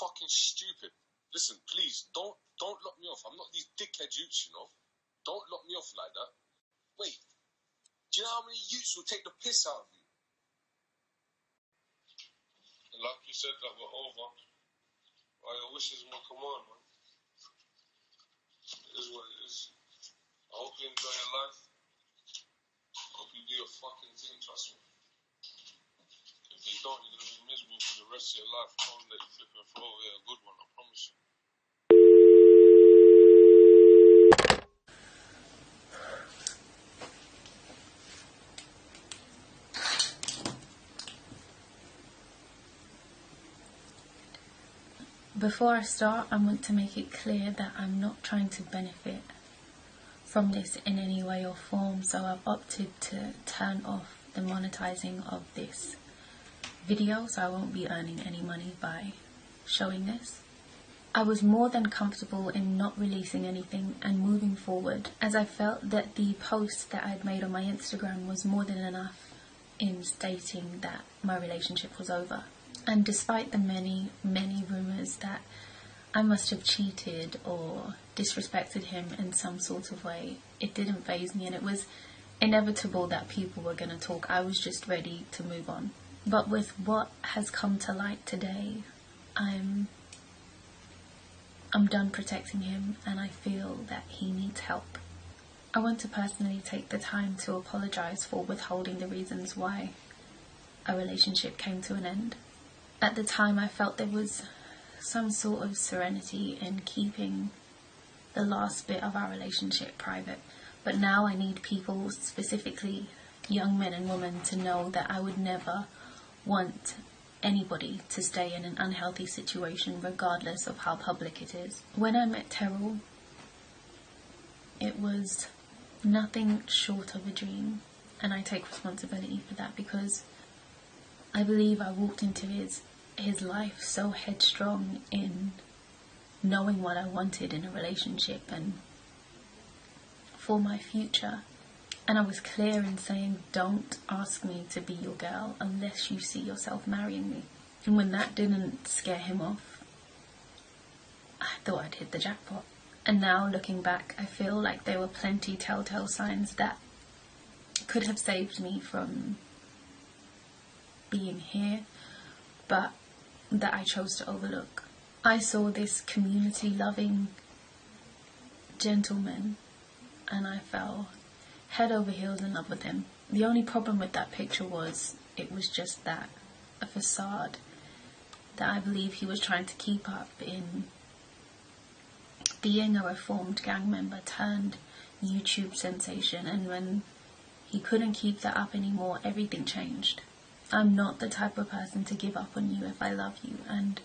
fucking stupid. Listen, please, don't lock me off. I'm not these dickhead youths, you know. Don't lock me off like that. Wait, do you know how many youths will take the piss out of you? And like you said, that we're over. Well, your wishes will come on, man. It is what it is. I hope you enjoy your life. I hope you do your fucking thing, trust me. If you don't, you're going to be miserable for the rest of your life. I won't let you flip and throw away a good one, I promise you. Before I start, I want to make it clear that I'm not trying to benefit from this in any way or form, so I've opted to turn off the monetizing of this video, so I won't be earning any money by showing this. I was more than comfortable in not releasing anything and moving forward, as I felt that the post that I'd made on my Instagram was more than enough in stating that my relationship was over. And despite the many rumours that I must have cheated or disrespected him in some sort of way, it didn't faze me, and it was inevitable that people were going to talk. I was just ready to move on. But with what has come to light today, I'm done protecting him, and I feel that he needs help. I want to personally take the time to apologise for withholding the reasons why a relationship came to an end. At the time, I felt there was some sort of serenity in keeping the last bit of our relationship private. But now I need people, specifically young men and women, to know that I would never want anybody to stay in an unhealthy situation, regardless of how public it is. When I met Terrell, it was nothing short of a dream, and I take responsibility for that, because I believe I walked into his life so headstrong in knowing what I wanted in a relationship and for my future. And I was clear in saying, don't ask me to be your girl unless you see yourself marrying me. And when that didn't scare him off, I thought I'd hit the jackpot. And now, looking back, I feel like there were plenty telltale signs that could have saved me from being here, but that I chose to overlook. I saw this community-loving gentleman, and I fell head over heels in love with him. The only problem with that picture was it was just that, a facade that I believe he was trying to keep up in being a reformed gang member turned YouTube sensation, and when he couldn't keep that up anymore, everything changed. I'm not the type of person to give up on you if I love you, and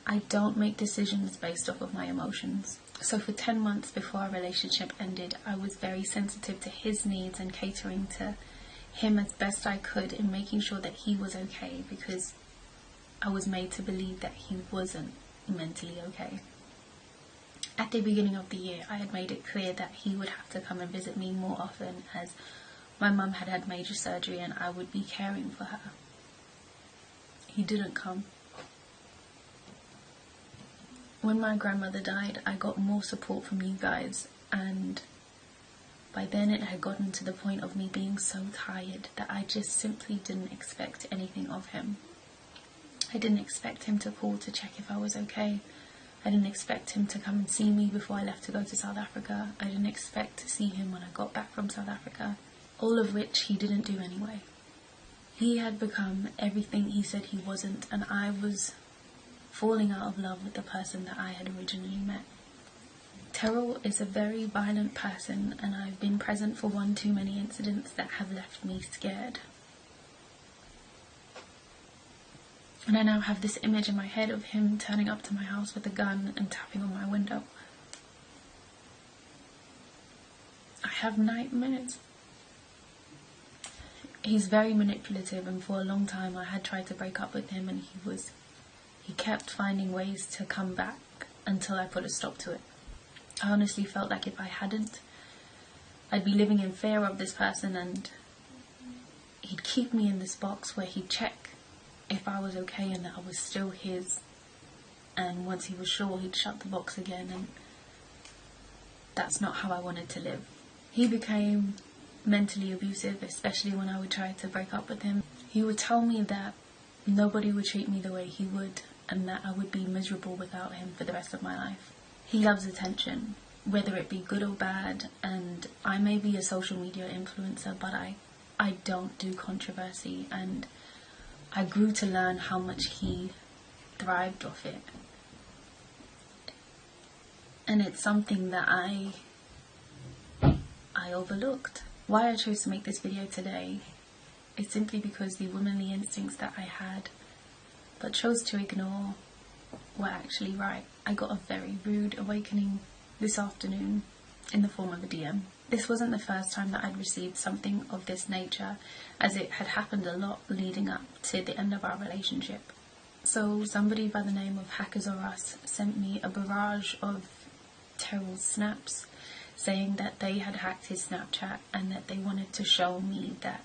I don't make decisions based off of my emotions. So for 10 months before our relationship ended, I was very sensitive to his needs and catering to him as best I could in making sure that he was okay, because I was made to believe that he wasn't mentally okay. At the beginning of the year, I had made it clear that he would have to come and visit me more often, as my mum had had major surgery and I would be caring for her. He didn't come. When my grandmother died, I got more support from you guys, and by then it had gotten to the point of me being so tired that I just simply didn't expect anything of him. I didn't expect him to call to check if I was okay. I didn't expect him to come and see me before I left to go to South Africa. I didn't expect to see him when I got back from South Africa. All of which he didn't do anyway. He had become everything he said he wasn't, and I was falling out of love with the person that I had originally met. Terrell is a very violent person, and I've been present for one too many incidents that have left me scared. And I now have this image in my head of him turning up to my house with a gun and tapping on my window. I have nightmares. He's very manipulative, and for a long time I had tried to break up with him, and he kept finding ways to come back until I put a stop to it. I honestly felt like if I hadn't, I'd be living in fear of this person, and he'd keep me in this box where he'd check if I was okay and that I was still his, and once he was sure, he'd shut the box again, and that's not how I wanted to live. He became mentally abusive, especially when I would try to break up with him. He would tell me that nobody would treat me the way he would, and that I would be miserable without him for the rest of my life. He loves attention, whether it be good or bad, and I may be a social media influencer, but I don't do controversy, and I grew to learn how much he thrived off it. And it's something that I overlooked. Why I chose to make this video today is simply because the womanly instincts that I had but chose to ignore were actually right. I got a very rude awakening this afternoon in the form of a DM. This wasn't the first time that I'd received something of this nature, as it had happened a lot leading up to the end of our relationship. So somebody by the name of Hackers or Us sent me a barrage of Terrell's snaps saying that they had hacked his Snapchat and that they wanted to show me that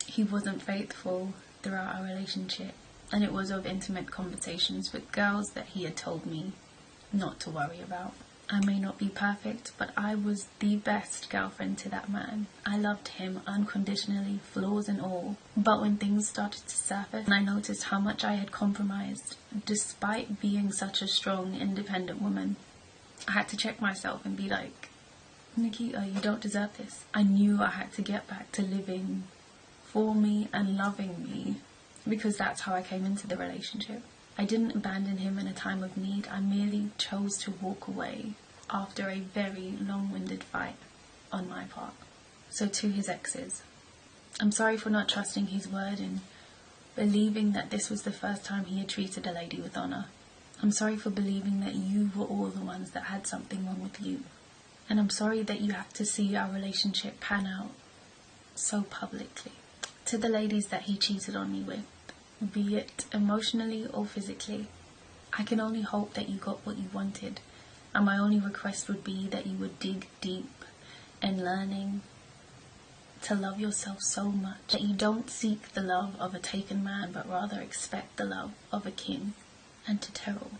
he wasn't faithful throughout our relationship, and it was of intimate conversations with girls that he had told me not to worry about. I may not be perfect, but I was the best girlfriend to that man. I loved him unconditionally, flaws and all. But when things started to surface and I noticed how much I had compromised, despite being such a strong, independent woman, I had to check myself and be like, Nakita, you don't deserve this. I knew I had to get back to living for me and loving me, because that's how I came into the relationship. I didn't abandon him in a time of need. I merely chose to walk away after a very long-winded fight on my part. So to his exes, I'm sorry for not trusting his word and believing that this was the first time he had treated a lady with honour. I'm sorry for believing that you were all the ones that had something wrong with you. And I'm sorry that you had to see our relationship pan out so publicly. To the ladies that he cheated on me with, be it emotionally or physically, I can only hope that you got what you wanted, and my only request would be that you would dig deep in learning to love yourself so much that you don't seek the love of a taken man, but rather expect the love of a king. And to Terrell,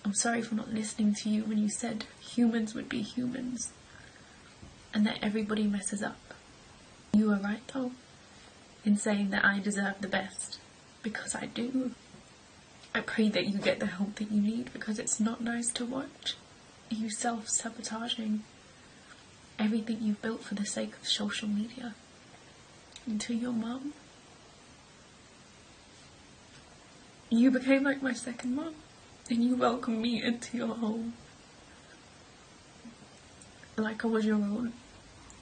I'm sorry for not listening to you when you said humans would be humans and that everybody messes up. You were right though in saying that I deserve the best, because I do. I pray that you get the help that you need, because it's not nice to watch you self-sabotaging everything you've built for the sake of social media. And to your mum, you became like my second mum, and you welcomed me into your home like I was your own,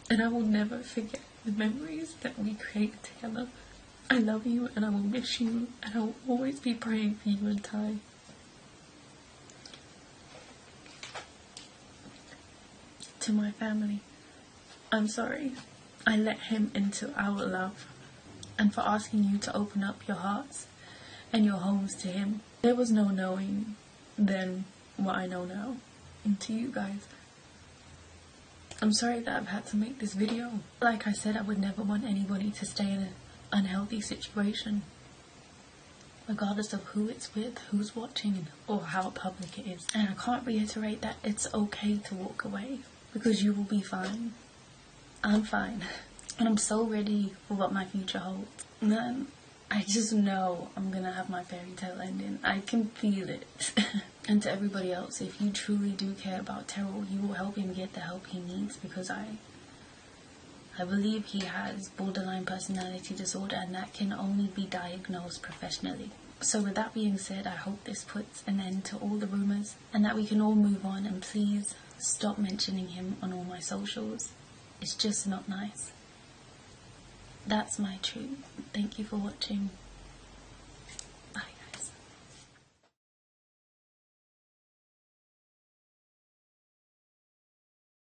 and I will never forget the memories that we created together. I love you and I will miss you, and I will always be praying for you and Ty. To my family, I'm sorry I let him into our love, and for asking you to open up your hearts and your homes to him. There was no knowing then what I know now. And to you guys, I'm sorry that I've had to make this video. Like I said, I would never want anybody to stay in an unhealthy situation, regardless of who it's with, who's watching, or how public it is. And I can't reiterate that it's okay to walk away, because you will be fine. I'm fine. And I'm so ready for what my future holds. Man, I just know I'm gonna have my fairy tale ending. I can feel it. And to everybody else, if you truly do care about Terrell, you will help him get the help he needs, because I believe he has borderline personality disorder, and that can only be diagnosed professionally. So with that being said, I hope this puts an end to all the rumours, and that we can all move on, and please stop mentioning him on all my socials. It's just not nice. That's my truth. Thank you for watching.